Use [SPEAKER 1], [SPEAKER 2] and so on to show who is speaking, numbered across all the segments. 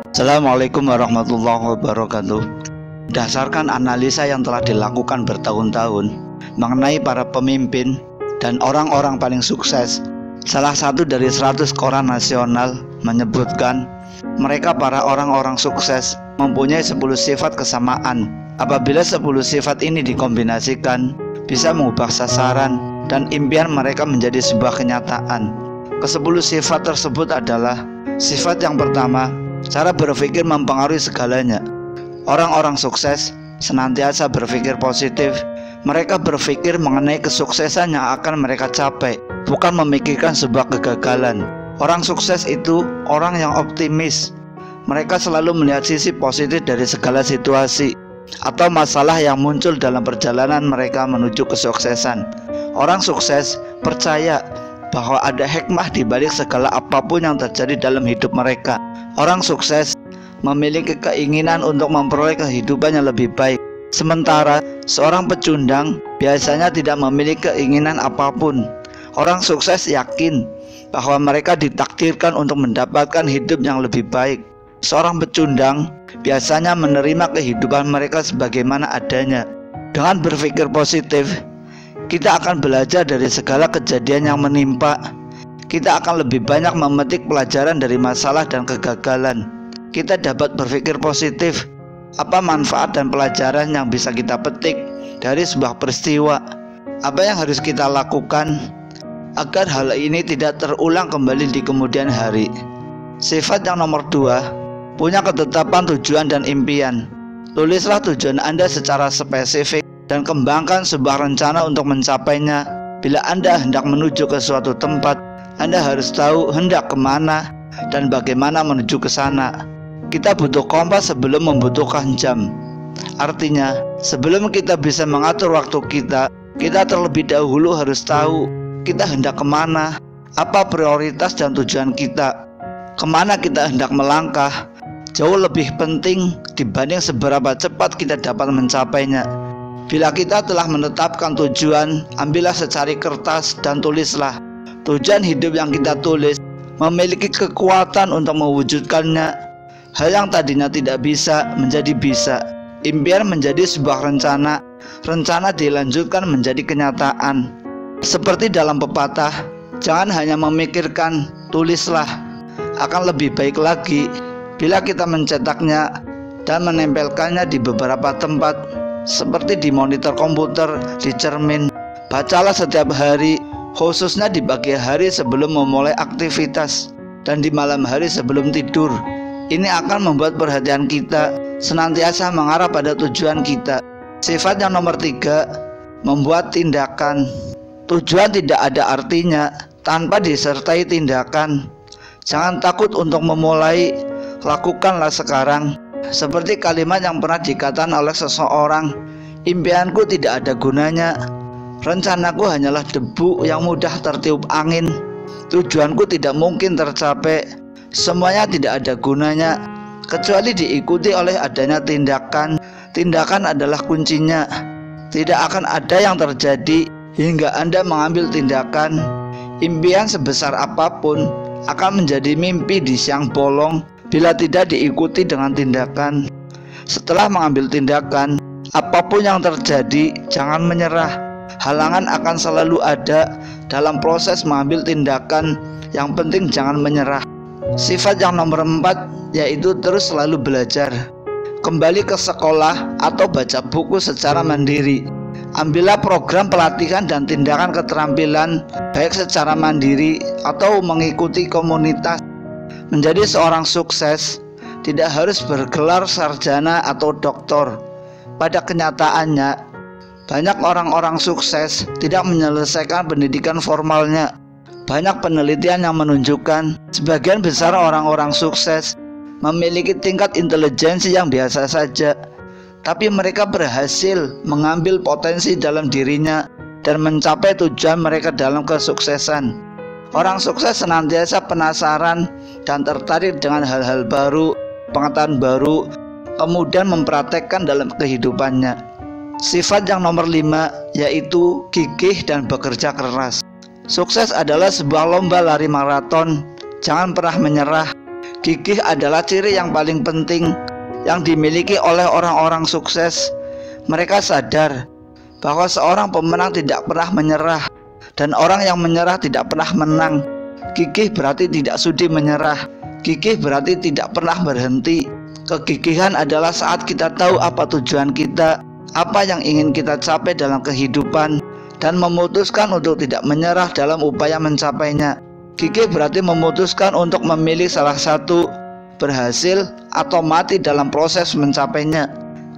[SPEAKER 1] Assalamualaikum warahmatullahi wabarakatuh. Berdasarkan analisa yang telah dilakukan bertahun-tahun mengenai para pemimpin dan orang-orang paling sukses, salah satu dari 100 koran nasional menyebutkan mereka para orang-orang sukses mempunyai 10 sifat kesamaan. Apabila 10 sifat ini dikombinasikan, bisa mengubah sasaran dan impian mereka menjadi sebuah kenyataan. Ke-10 sifat tersebut adalah: sifat yang pertama, cara berpikir mempengaruhi segalanya. Orang-orang sukses senantiasa berpikir positif. Mereka berpikir mengenai kesuksesan yang akan mereka capai, bukan memikirkan sebuah kegagalan. Orang sukses itu orang yang optimis. Mereka selalu melihat sisi positif dari segala situasi atau masalah yang muncul dalam perjalanan mereka menuju kesuksesan. Orang sukses percaya bahwa ada hikmah di balik segala apapun yang terjadi dalam hidup mereka. Orang sukses memiliki keinginan untuk memperoleh kehidupan yang lebih baik. Sementara seorang pecundang biasanya tidak memiliki keinginan apapun. Orang sukses yakin bahwa mereka ditakdirkan untuk mendapatkan hidup yang lebih baik. Seorang pecundang biasanya menerima kehidupan mereka sebagaimana adanya. Dengan berpikir positif, kita akan belajar dari segala kejadian yang menimpa. Kita akan lebih banyak memetik pelajaran dari masalah dan kegagalan. Kita dapat berpikir positif. Apa manfaat dan pelajaran yang bisa kita petik dari sebuah peristiwa? Apa yang harus kita lakukan agar hal ini tidak terulang kembali di kemudian hari? Sifat yang nomor 2, punya ketetapan tujuan dan impian. Tulislah tujuan Anda secara spesifik dan kembangkan sebuah rencana untuk mencapainya. Bila Anda hendak menuju ke suatu tempat, Anda harus tahu hendak kemana dan bagaimana menuju ke sana. Kita butuh kompas sebelum membutuhkan jam. Artinya, sebelum kita bisa mengatur waktu kita terlebih dahulu harus tahu kita hendak kemana, apa prioritas dan tujuan kita, kemana kita hendak melangkah. Jauh lebih penting dibanding seberapa cepat kita dapat mencapainya. Bila kita telah menetapkan tujuan, ambillah secari kertas dan tulislah. Tujuan hidup yang kita tulis memiliki kekuatan untuk mewujudkannya. Hal yang tadinya tidak bisa menjadi bisa. Impian menjadi sebuah rencana. Rencana dilanjutkan menjadi kenyataan. Seperti dalam pepatah, jangan hanya memikirkan, tulislah. Akan lebih baik lagi bila kita mencetaknya dan menempelkannya di beberapa tempat, seperti di monitor komputer, di cermin. Bacalah setiap hari, khususnya di pagi hari sebelum memulai aktivitas dan di malam hari sebelum tidur. Ini akan membuat perhatian kita senantiasa mengarah pada tujuan kita. Sifat yang nomor 3, membuat tindakan. Tujuan tidak ada artinya tanpa disertai tindakan. Jangan takut untuk memulai, lakukanlah sekarang. Seperti kalimat yang pernah dikatakan oleh seseorang, impianku tidak ada gunanya, rencanaku hanyalah debu yang mudah tertiup angin, tujuanku tidak mungkin tercapai, semuanya tidak ada gunanya kecuali diikuti oleh adanya tindakan. Tindakan adalah kuncinya. Tidak akan ada yang terjadi hingga Anda mengambil tindakan. Impian sebesar apapun akan menjadi mimpi di siang bolong bila tidak diikuti dengan tindakan. Setelah mengambil tindakan, apapun yang terjadi, jangan menyerah. Halangan akan selalu ada dalam proses mengambil tindakan. Yang penting jangan menyerah. Sifat yang nomor 4 yaitu terus selalu belajar. Kembali ke sekolah atau baca buku secara mandiri. Ambillah program pelatihan dan tindakan keterampilan baik secara mandiri atau mengikuti komunitas. Menjadi seorang sukses tidak harus bergelar sarjana atau doktor. Pada kenyataannya, banyak orang-orang sukses tidak menyelesaikan pendidikan formalnya. Banyak penelitian yang menunjukkan sebagian besar orang-orang sukses memiliki tingkat intelijensi yang biasa saja, tapi mereka berhasil mengambil potensi dalam dirinya dan mencapai tujuan mereka dalam kesuksesan. Orang sukses senantiasa penasaran dan tertarik dengan hal-hal baru, pengetahuan baru, kemudian mempraktekkan dalam kehidupannya. Sifat yang nomor 5 yaitu gigih dan bekerja keras. Sukses adalah sebuah lomba lari maraton. Jangan pernah menyerah. Gigih adalah ciri yang paling penting yang dimiliki oleh orang-orang sukses. Mereka sadar bahwa seorang pemenang tidak pernah menyerah, dan orang yang menyerah tidak pernah menang. Gigih berarti tidak sudi menyerah. Gigih berarti tidak pernah berhenti. Kegigihan adalah saat kita tahu apa tujuan kita, apa yang ingin kita capai dalam kehidupan, dan memutuskan untuk tidak menyerah dalam upaya mencapainya. Gigih berarti memutuskan untuk memilih salah satu, berhasil atau mati dalam proses mencapainya.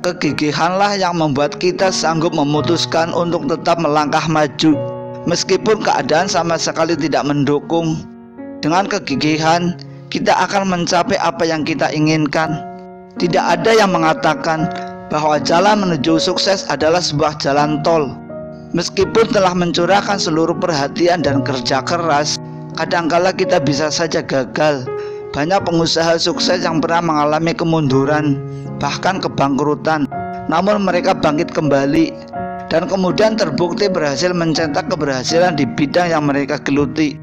[SPEAKER 1] Kegigihanlah yang membuat kita sanggup memutuskan untuk tetap melangkah maju, meskipun keadaan sama sekali tidak mendukung. Dengan kegigihan, kita akan mencapai apa yang kita inginkan. Tidak ada yang mengatakan bahwa jalan menuju sukses adalah sebuah jalan tol. Meskipun telah mencurahkan seluruh perhatian dan kerja keras, kadangkala kita bisa saja gagal. Banyak pengusaha sukses yang pernah mengalami kemunduran, bahkan kebangkrutan, namun mereka bangkit kembali dan kemudian terbukti berhasil mencetak keberhasilan di bidang yang mereka geluti.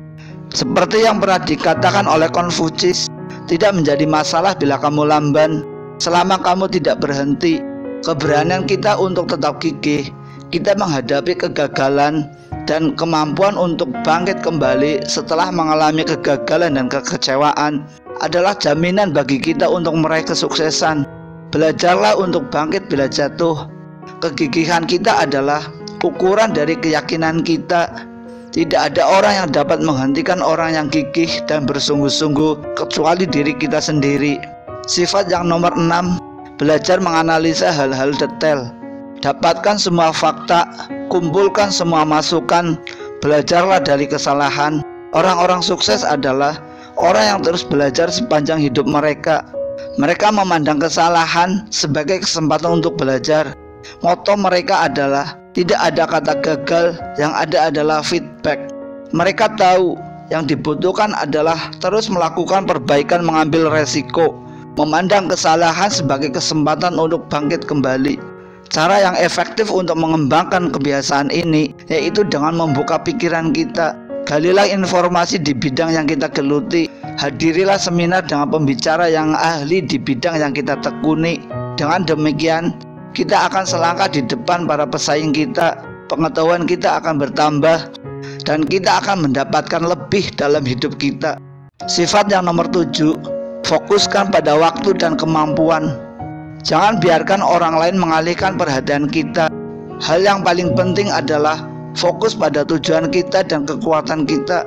[SPEAKER 1] Seperti yang pernah dikatakan oleh Konfusius, tidak menjadi masalah bila kamu lamban, selama kamu tidak berhenti. Keberanian kita untuk tetap gigih, kita menghadapi kegagalan, dan kemampuan untuk bangkit kembali setelah mengalami kegagalan dan kekecewaan adalah jaminan bagi kita untuk meraih kesuksesan. Belajarlah untuk bangkit bila jatuh. Kegigihan kita adalah ukuran dari keyakinan kita. Tidak ada orang yang dapat menghentikan orang yang gigih dan bersungguh-sungguh kecuali diri kita sendiri. Sifat yang nomor 6, belajar menganalisa hal-hal detail. Dapatkan semua fakta, kumpulkan semua masukan, belajarlah dari kesalahan. Orang-orang sukses adalah orang yang terus belajar sepanjang hidup mereka. Mereka memandang kesalahan sebagai kesempatan untuk belajar. Motto mereka adalah tidak ada kata gagal, yang ada adalah feedback. Mereka tahu yang dibutuhkan adalah terus melakukan perbaikan, mengambil resiko, memandang kesalahan sebagai kesempatan untuk bangkit kembali. Cara yang efektif untuk mengembangkan kebiasaan ini yaitu dengan membuka pikiran kita. Galilah informasi di bidang yang kita geluti. Hadirilah seminar dengan pembicara yang ahli di bidang yang kita tekuni. Dengan demikian, kita akan selangkah di depan para pesaing kita. Pengetahuan kita akan bertambah dan kita akan mendapatkan lebih dalam hidup kita. Sifat yang nomor 7, fokuskan pada waktu dan kemampuan. Jangan biarkan orang lain mengalihkan perhatian kita. Hal yang paling penting adalah fokus pada tujuan kita dan kekuatan kita.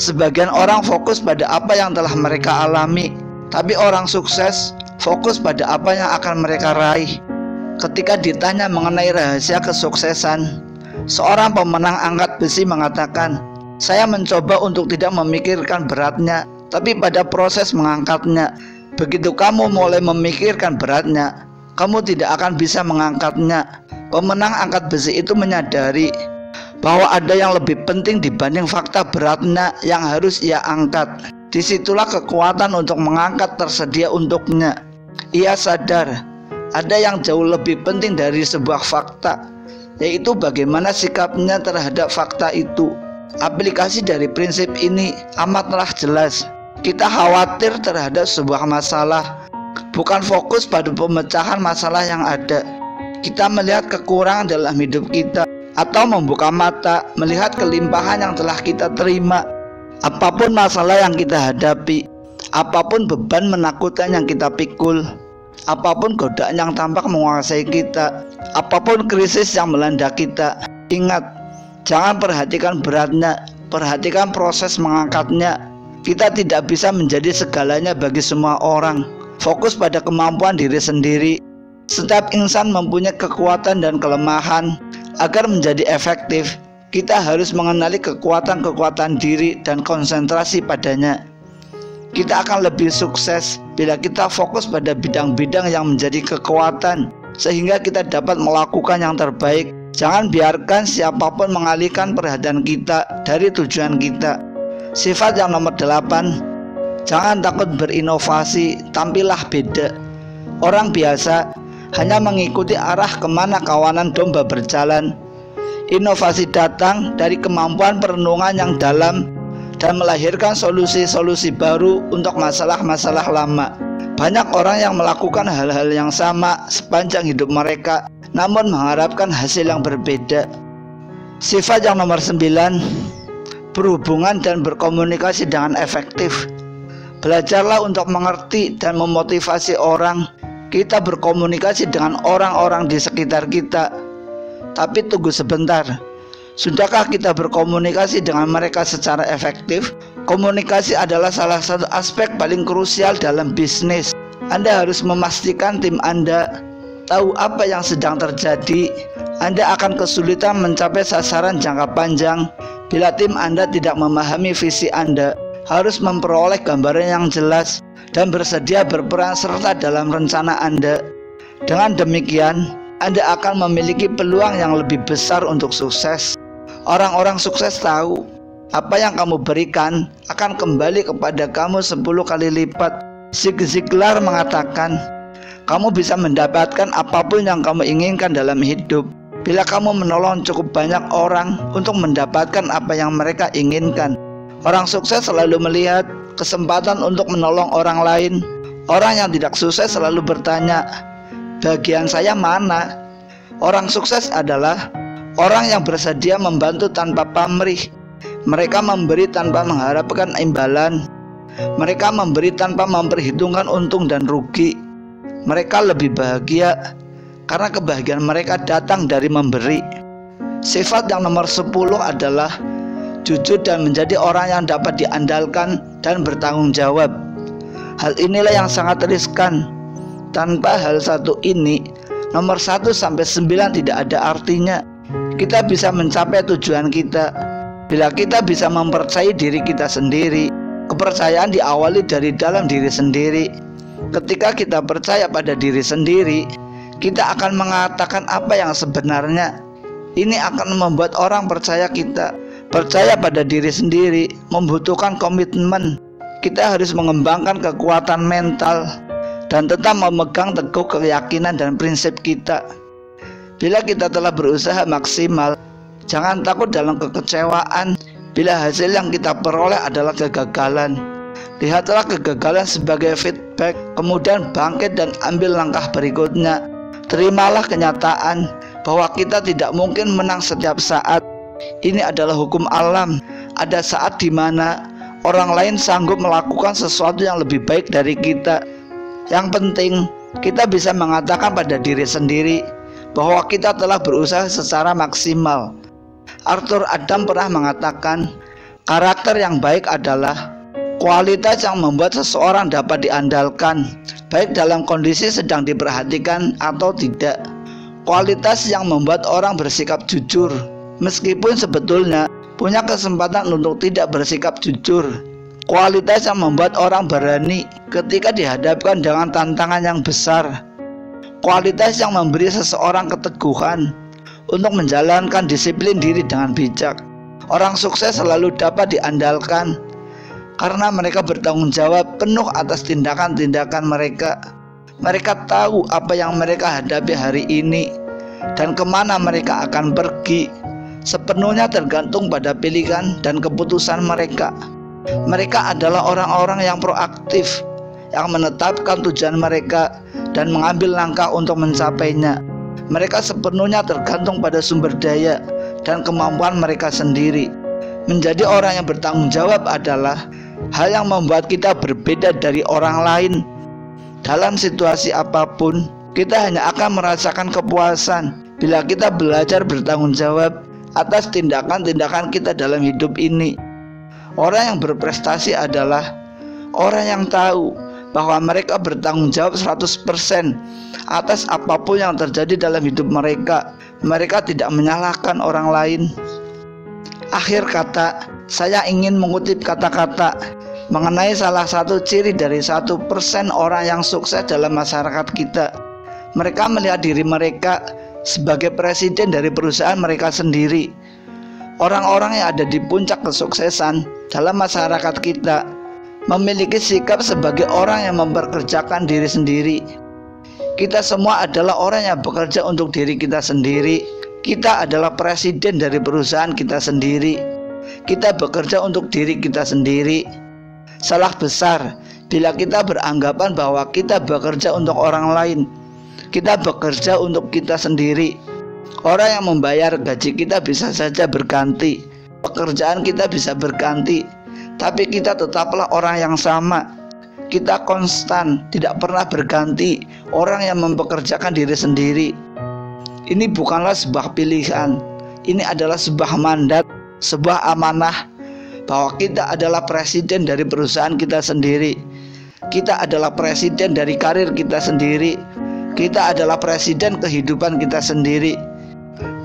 [SPEAKER 1] Sebagian orang fokus pada apa yang telah mereka alami, tapi orang sukses fokus pada apa yang akan mereka raih. Ketika ditanya mengenai rahasia kesuksesan, seorang pemenang angkat besi mengatakan, "Saya mencoba untuk tidak memikirkan beratnya, tapi pada proses mengangkatnya. Begitu kamu mulai memikirkan beratnya, kamu tidak akan bisa mengangkatnya." Pemenang angkat besi itu menyadari bahwa ada yang lebih penting dibanding fakta beratnya yang harus ia angkat. Disitulah kekuatan untuk mengangkat tersedia untuknya. Ia sadar ada yang jauh lebih penting dari sebuah fakta, yaitu bagaimana sikapnya terhadap fakta itu. Aplikasi dari prinsip ini amatlah jelas. Kita khawatir terhadap sebuah masalah, bukan fokus pada pemecahan masalah yang ada. Kita melihat kekurangan dalam hidup kita, atau membuka mata melihat kelimpahan yang telah kita terima. Apapun masalah yang kita hadapi, apapun beban menakutkan yang kita pikul, apapun godaan yang tampak menguasai kita, apapun krisis yang melanda kita, ingat, jangan perhatikan beratnya, perhatikan proses mengangkatnya. Kita tidak bisa menjadi segalanya bagi semua orang. Fokus pada kemampuan diri sendiri. Setiap insan mempunyai kekuatan dan kelemahan. Agar menjadi efektif, kita harus mengenali kekuatan-kekuatan diri dan konsentrasi padanya. Kita akan lebih sukses bila kita fokus pada bidang-bidang yang menjadi kekuatan, sehingga kita dapat melakukan yang terbaik. Jangan biarkan siapapun mengalihkan perhatian kita dari tujuan kita. Sifat yang nomor 8, jangan takut berinovasi, tampillah beda. Orang biasa hanya mengikuti arah kemana kawanan domba berjalan. Inovasi datang dari kemampuan perenungan yang dalam dan melahirkan solusi-solusi baru untuk masalah-masalah lama. Banyak orang yang melakukan hal-hal yang sama sepanjang hidup mereka, namun mengharapkan hasil yang berbeda. Sifat yang nomor 9, berhubungan dan berkomunikasi dengan efektif. Belajarlah untuk mengerti dan memotivasi orang. Kita berkomunikasi dengan orang-orang di sekitar kita. Tapi tunggu sebentar, sudahkah kita berkomunikasi dengan mereka secara efektif? Komunikasi adalah salah satu aspek paling krusial dalam bisnis. Anda harus memastikan tim Anda tahu apa yang sedang terjadi. Anda akan kesulitan mencapai sasaran jangka panjang bila tim Anda tidak memahami visi Anda. Harus memperoleh gambaran yang jelas dan bersedia berperan serta dalam rencana Anda. Dengan demikian, Anda akan memiliki peluang yang lebih besar untuk sukses. Orang-orang sukses tahu apa yang kamu berikan akan kembali kepada kamu 10 kali lipat. Zig Ziglar mengatakan, kamu bisa mendapatkan apapun yang kamu inginkan dalam hidup bila kamu menolong cukup banyak orang untuk mendapatkan apa yang mereka inginkan. Orang sukses selalu melihat kesempatan untuk menolong orang lain. Orang yang tidak sukses selalu bertanya, bagian saya mana? Orang sukses adalah orang yang bersedia membantu tanpa pamrih. Mereka memberi tanpa mengharapkan imbalan. Mereka memberi tanpa memperhitungkan untung dan rugi. Mereka lebih bahagia karena kebahagiaan mereka datang dari memberi. Sifat yang nomor 10 adalah jujur dan menjadi orang yang dapat diandalkan dan bertanggung jawab. Hal inilah yang sangat riskan. Tanpa hal satu ini, nomor 1 sampai 9 tidak ada artinya. Kita bisa mencapai tujuan kita bila kita bisa mempercayai diri kita sendiri. Kepercayaan diawali dari dalam diri sendiri. Ketika kita percaya pada diri sendiri, kita akan mengatakan apa yang sebenarnya. Ini akan membuat orang percaya kita. Percaya pada diri sendiri membutuhkan komitmen. Kita harus mengembangkan kekuatan mental dan tetap memegang teguh keyakinan dan prinsip kita. Bila kita telah berusaha maksimal, jangan takut dalam kekecewaan bila hasil yang kita peroleh adalah kegagalan. Lihatlah kegagalan sebagai feedback, kemudian bangkit dan ambil langkah berikutnya. Terimalah kenyataan bahwa kita tidak mungkin menang setiap saat. Ini adalah hukum alam. Ada saat di mana orang lain sanggup melakukan sesuatu yang lebih baik dari kita. Yang penting, kita bisa mengatakan pada diri sendiri bahwa kita telah berusaha secara maksimal. Arthur Adam pernah mengatakan, karakter yang baik adalah kualitas yang membuat seseorang dapat diandalkan, baik dalam kondisi sedang diperhatikan atau tidak. Kualitas yang membuat orang bersikap jujur, meskipun sebetulnya punya kesempatan untuk tidak bersikap jujur. Kualitas yang membuat orang berani ketika dihadapkan dengan tantangan yang besar. Kualitas yang memberi seseorang keteguhan untuk menjalankan disiplin diri dengan bijak. Orang sukses selalu dapat diandalkan karena mereka bertanggung jawab penuh atas tindakan-tindakan mereka. Mereka tahu apa yang mereka hadapi hari ini dan kemana mereka akan pergi. Sepenuhnya tergantung pada pilihan dan keputusan mereka. Mereka adalah orang-orang yang proaktif, yang menetapkan tujuan mereka dan mengambil langkah untuk mencapainya. Mereka sepenuhnya tergantung pada sumber daya dan kemampuan mereka sendiri. Menjadi orang yang bertanggung jawab adalah hal yang membuat kita berbeda dari orang lain. Dalam situasi apapun, kita hanya akan merasakan kepuasan bila kita belajar bertanggung jawab atas tindakan-tindakan kita dalam hidup ini. Orang yang berprestasi adalah orang yang tahu bahwa mereka bertanggung jawab 100% atas apapun yang terjadi dalam hidup mereka. Mereka tidak menyalahkan orang lain. Akhir kata, saya ingin mengutip kata-kata mengenai salah satu ciri dari 1% orang yang sukses dalam masyarakat kita. Mereka melihat diri mereka sebagai presiden dari perusahaan mereka sendiri. Orang-orang yang ada di puncak kesuksesan dalam masyarakat kita memiliki sikap sebagai orang yang memperkerjakan diri sendiri. Kita semua adalah orang yang bekerja untuk diri kita sendiri. Kita adalah presiden dari perusahaan kita sendiri. Kita bekerja untuk diri kita sendiri. Salah besar bila kita beranggapan bahwa kita bekerja untuk orang lain. Kita bekerja untuk kita sendiri. Orang yang membayar gaji kita bisa saja berganti, pekerjaan kita bisa berganti, tapi kita tetaplah orang yang sama. Kita konstan, tidak pernah berganti. Orang yang mempekerjakan diri sendiri. Ini bukanlah sebuah pilihan. Ini adalah sebuah mandat, sebuah amanah, bahwa kita adalah presiden dari perusahaan kita sendiri. Kita adalah presiden dari karir kita sendiri. Kita adalah presiden kehidupan kita sendiri.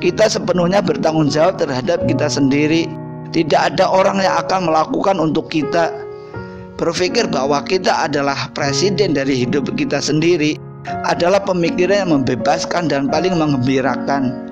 [SPEAKER 1] Kita sepenuhnya bertanggung jawab terhadap kita sendiri. Tidak ada orang yang akan melakukan untuk kita. Berpikir bahwa kita adalah presiden dari hidup kita sendiri adalah pemikiran yang membebaskan dan paling menggembirakan.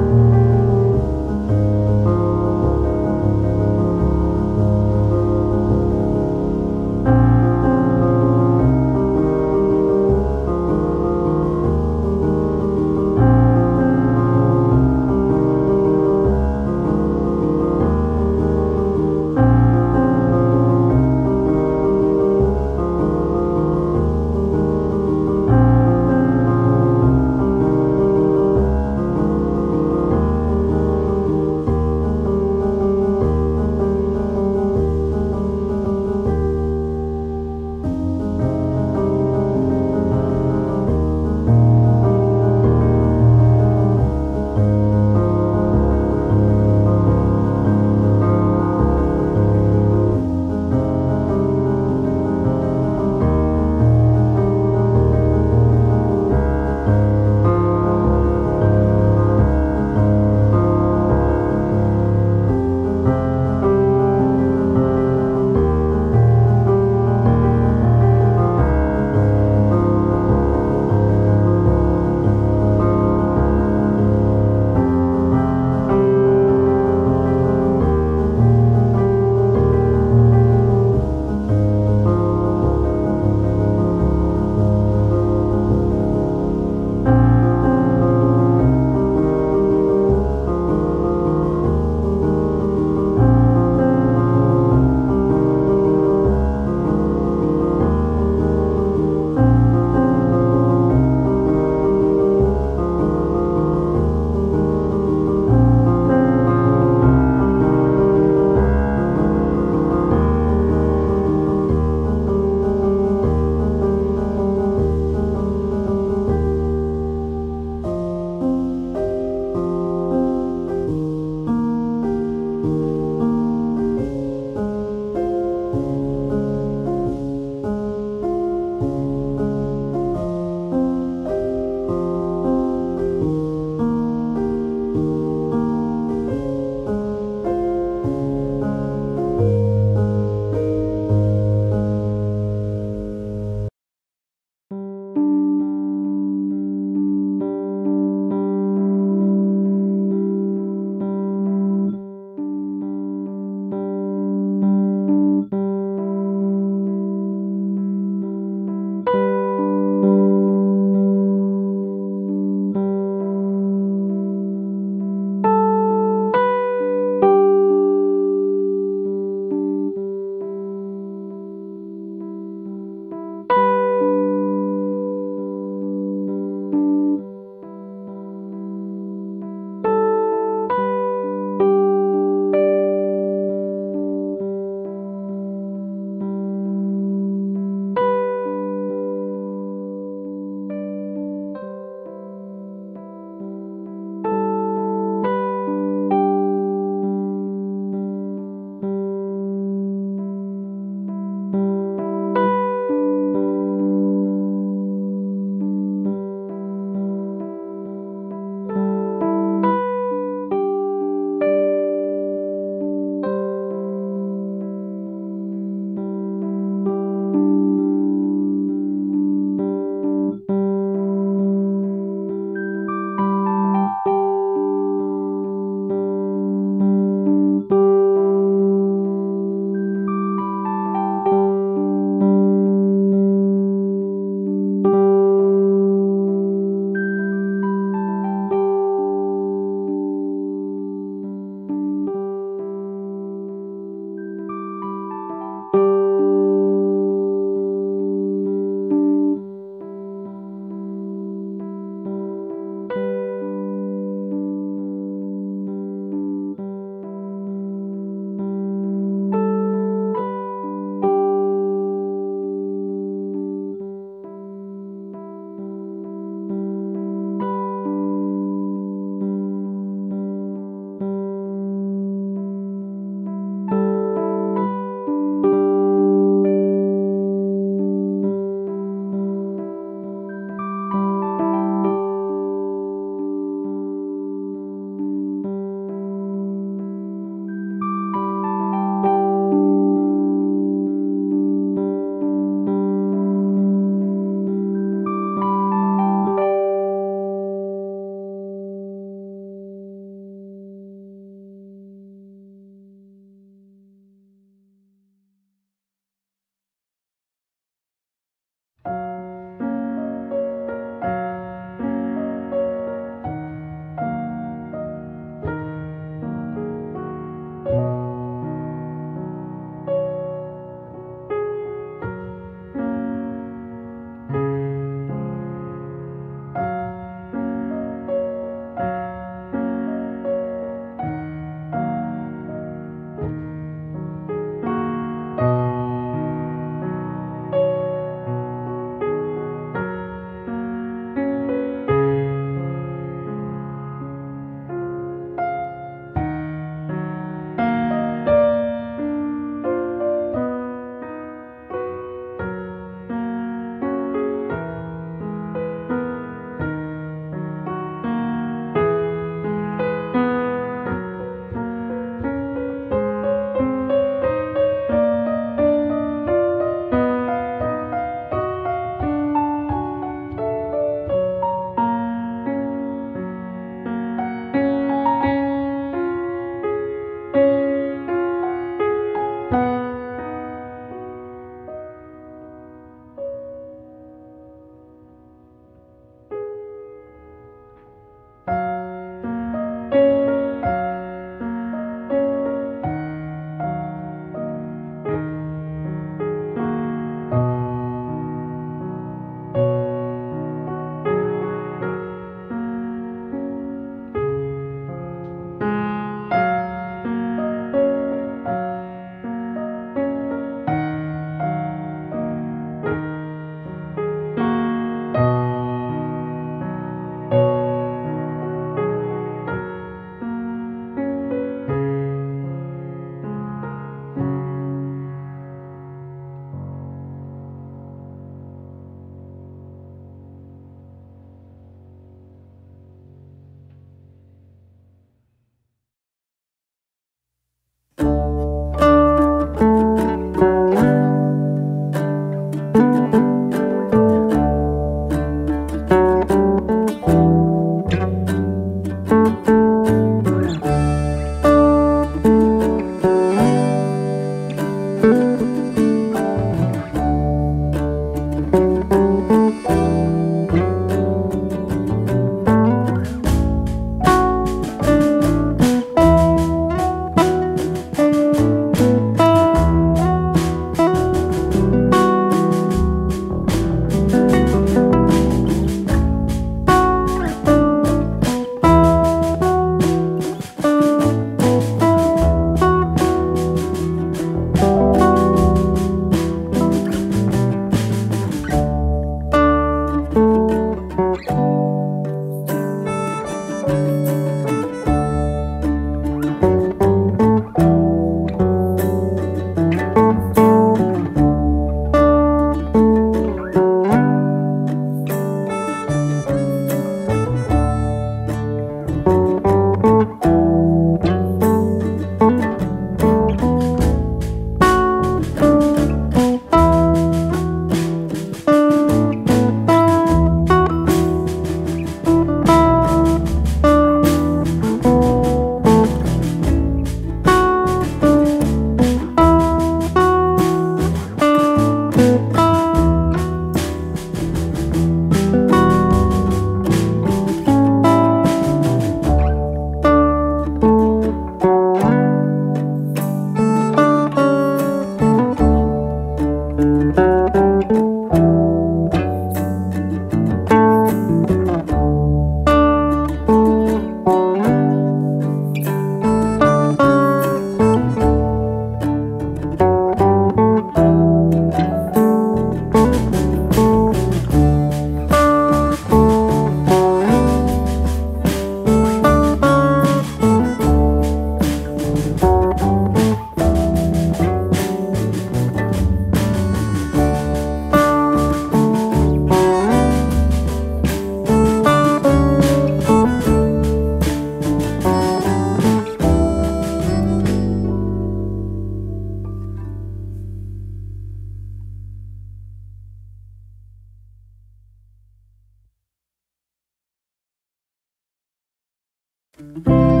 [SPEAKER 1] kasih.